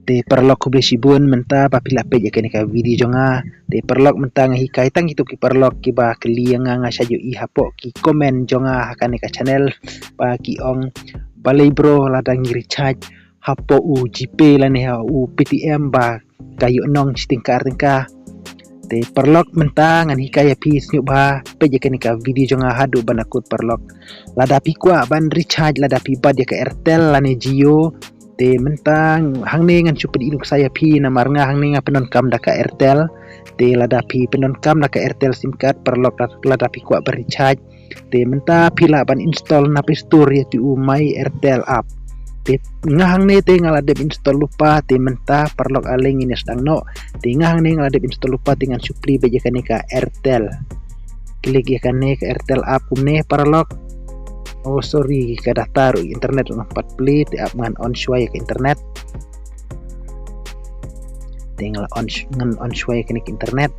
Te perlok ku beli sibun menta ba pila pe jake ka video jonga te perlok menta ngahi kaitan gitu ki perlok ki ba keli nga sajo i hapo ki komen jonga hakane ka channel ba ki ong balai bro ladang recharge hapo u GP lane ha u PTM ba kayu nong tingkar te perlok menta ngan hikaya pi snyuk ba pe jake ka video jonga hadu banakut perlok lada pi kwa ban recharge lada pi ba dia ka Airtel lane Jio te mentang hang ne ngan cupi inuk saya pi namar nga hang ne nga penon kam daka Airtel te lada pi penon kam daka Airtel sim card perlok lada pi kwa bericharge te menta pila ban install na Play Store ya ti umai Airtel app te nga hang ne te ngaladep install lupa te menta perlok aleng ini sedang no te nga hang ne ngaladep install lupa dengan supli beja kane ka Airtel klik ya kane ka Airtel app kumne perlok. Oh sorry, kada taruh internet untuk 4 play di app ngan on sway ke internet. Tinggal on sway ke internet.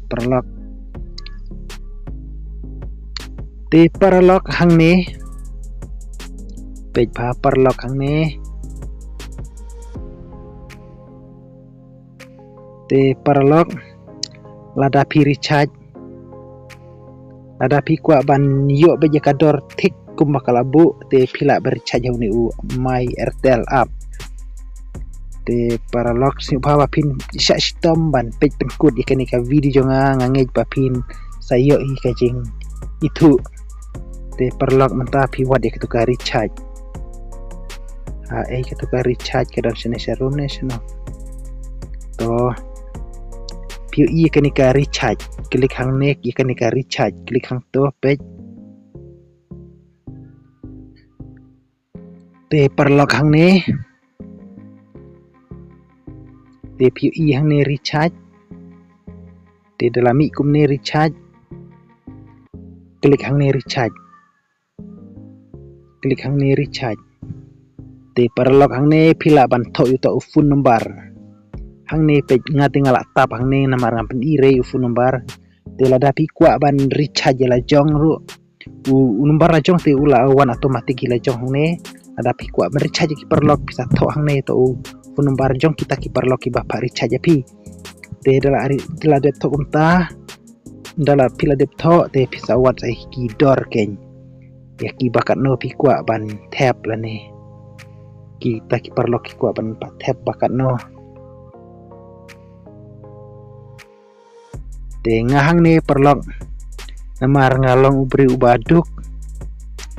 Perlok. Di perlok hang ni. Page pa perlok hang ni. Di perlok lada pi recharge ada pi kwa ban yo beje kador tik kumakalabu te pila bericharge ni u my Airtel app te perlok si bawa pin syak sitom ban page penkut ikan ka video jonga ngangej ba pin sayo hi kajing itu te perlok menta pi wat ya ketuka recharge ketuka recharge ke dalam sini serum national to piu i ka recharge klik hang nek i ka recharge klik hang to page te perlok hang ne te piu i hang ne recharge te dalam i kum ne recharge klik hang ne recharge klik hang ne recharge te perlok hang ne pila ban to yu to phone number hang ne page ngati ngalak tap hang ne namar ngapen ire phone number te lada pi kwa ban recharge la jong ru u number la jong te ula wan automatic la jong hang ne ada pi kwa ban recharge ki perlok bisa to hang ne to phone number jong kita ki perlok ki bapa recharge pi te dala de to umta dala pila de to te bisa wat sai ki dor ken ya ki bakat no pi kwa ban tap la ne kita ki perlok ki kwa ban tap bakat no te ngahang ne perlok namar ngalong ubri ubaduk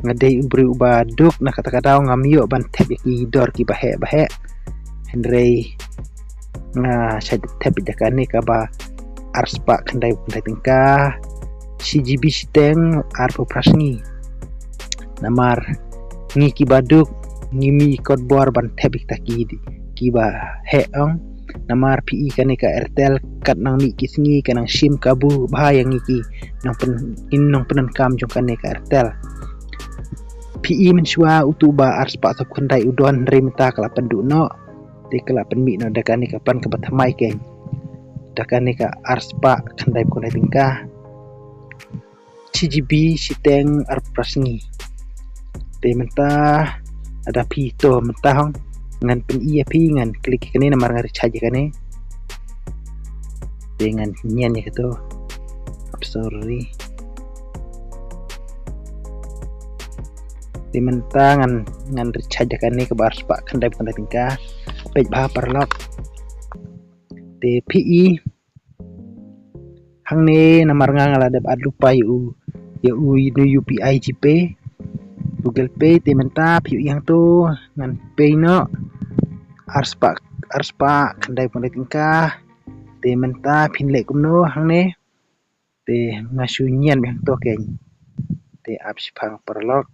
ngadei ubri ubaduk na kata-kata ngamio ban tep ki dor ki bahe hendrei nga sad tep jakane ka ba arspa kandai tingkah CGB siteng arpo prasni namar ngi ki baduk ngimi kod bor ban tep ki ba he ong namar PI kane ka Airtel kat nang mi kisngi kanang SIM kabu bahaya ngiki nang penan kam jong kane ka Airtel PI mensua utuba arspa sop kandai udon remita kala pendu no te kala penmi no dakane kapan ke batamai ken dakane ka arspa kandai tingkah CGB siteng arprasngi te menta ada pito mentahong ngan pen iya pingan klik kene namar ngari charge kane dengan nyen ya gitu sorry di mentangan ngan recharge kane ke bar spak kandai tingkah page bah perlok te PI hang ne namar ngaladep ad lupa yu UPI GP Google Pay te menta piu yang tu ngan pay no arspa kandai tingkah te menta pinle kumno hang ne te ngasunyian yang to ken te apps pang perlok